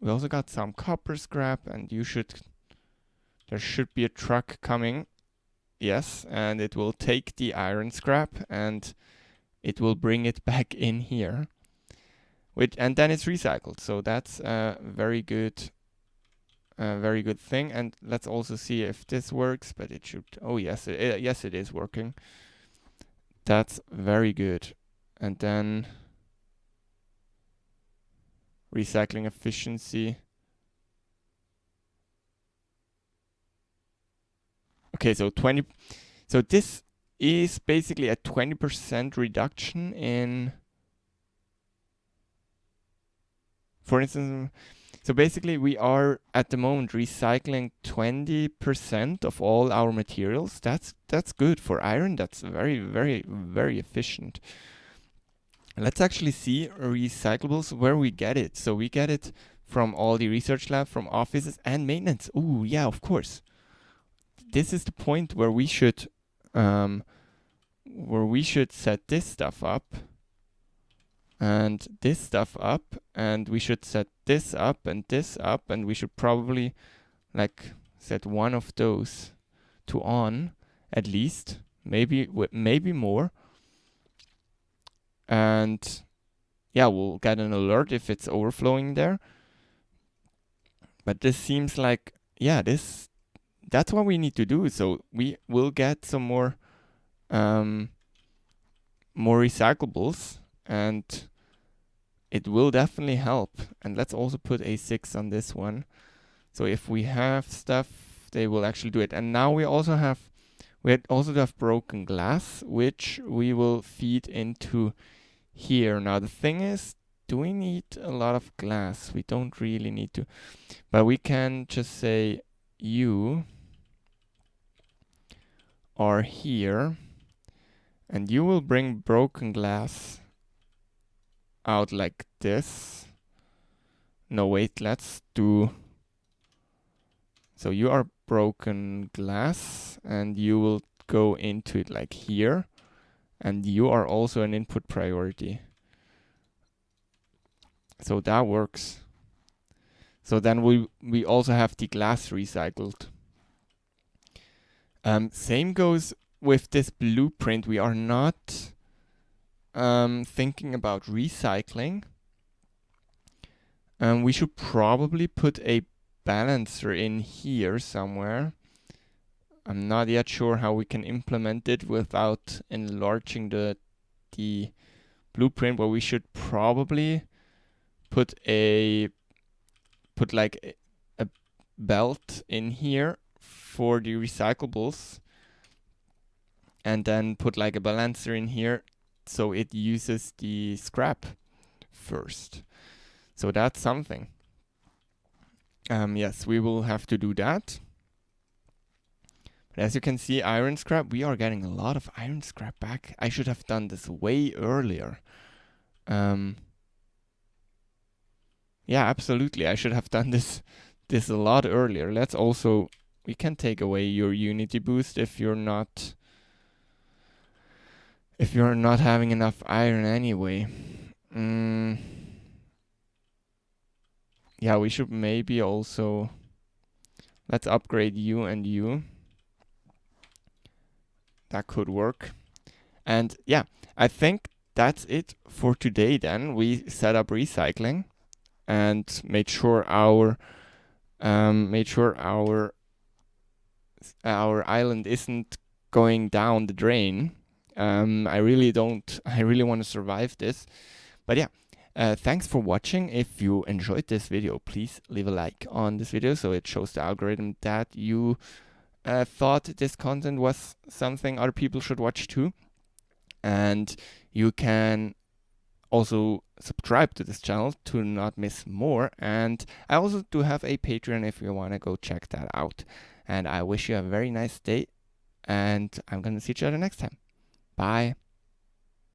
A: we also got some copper scrap, and there should be a truck coming. Yes, and it will take the iron scrap and it will bring it back in here. And then it's recycled. So that's a very good thing. And let's also see if this works, but it should. Oh yes, yes it is working. That's very good. And then recycling efficiency. Okay, so this is basically a 20% reduction in, for instance, so basically we are at the moment recycling 20% of all our materials. That's good for iron. That's very, very, very efficient. Let's actually see recyclables where we get it. So we get it from all the research lab, from offices and maintenance. Oh yeah, of course. This is the point where we should set this stuff up and this stuff up, and we should set this up, and we should probably like set one of those to on at least, maybe more. And yeah, we'll get an alert if it's overflowing there. But this seems like, yeah, that's what we need to do. So we will get some more recyclables, and it will definitely help. And let's also put a 6 on this one. So if we have stuff, they will actually do it. And now we also have broken glass, which we will feed into here. Now the thing is, do we need a lot of glass? We don't really need to, but we can just say you are here, and you will bring broken glass out like this. No, wait, let's do... So you are broken glass, and you will go into it like here, and you are also an input priority. So that works. So then we also have the glass recycled. Same goes with this blueprint. We are not thinking about recycling. We should probably put a balancer in here somewhere. I'm not yet sure how we can implement it without enlarging the blueprint, but we should probably put like a belt in here for the recyclables, and then put like a balancer in here so it uses the scrap first. So that's something. Yes, we will have to do that. But as you can see, iron scrap, we are getting a lot of iron scrap back. I should have done this way earlier. Yeah, absolutely. I should have done this a lot earlier. Let's also we can take away your Unity boost if you're not having enough iron anyway. Yeah, we should maybe also, let's upgrade you and you. That could work. And yeah, I think that's it for today then. We set up recycling and made sure our island isn't going down the drain. I really want to survive this. But yeah, thanks for watching. If you enjoyed this video, please leave a like on this video so it shows the algorithm that you thought this content was something other people should watch too. And you can also subscribe to this channel to not miss more. And I also do have a Patreon if you want to go check that out. And I wish you a very nice day, and I'm going to see each other next time. Bye.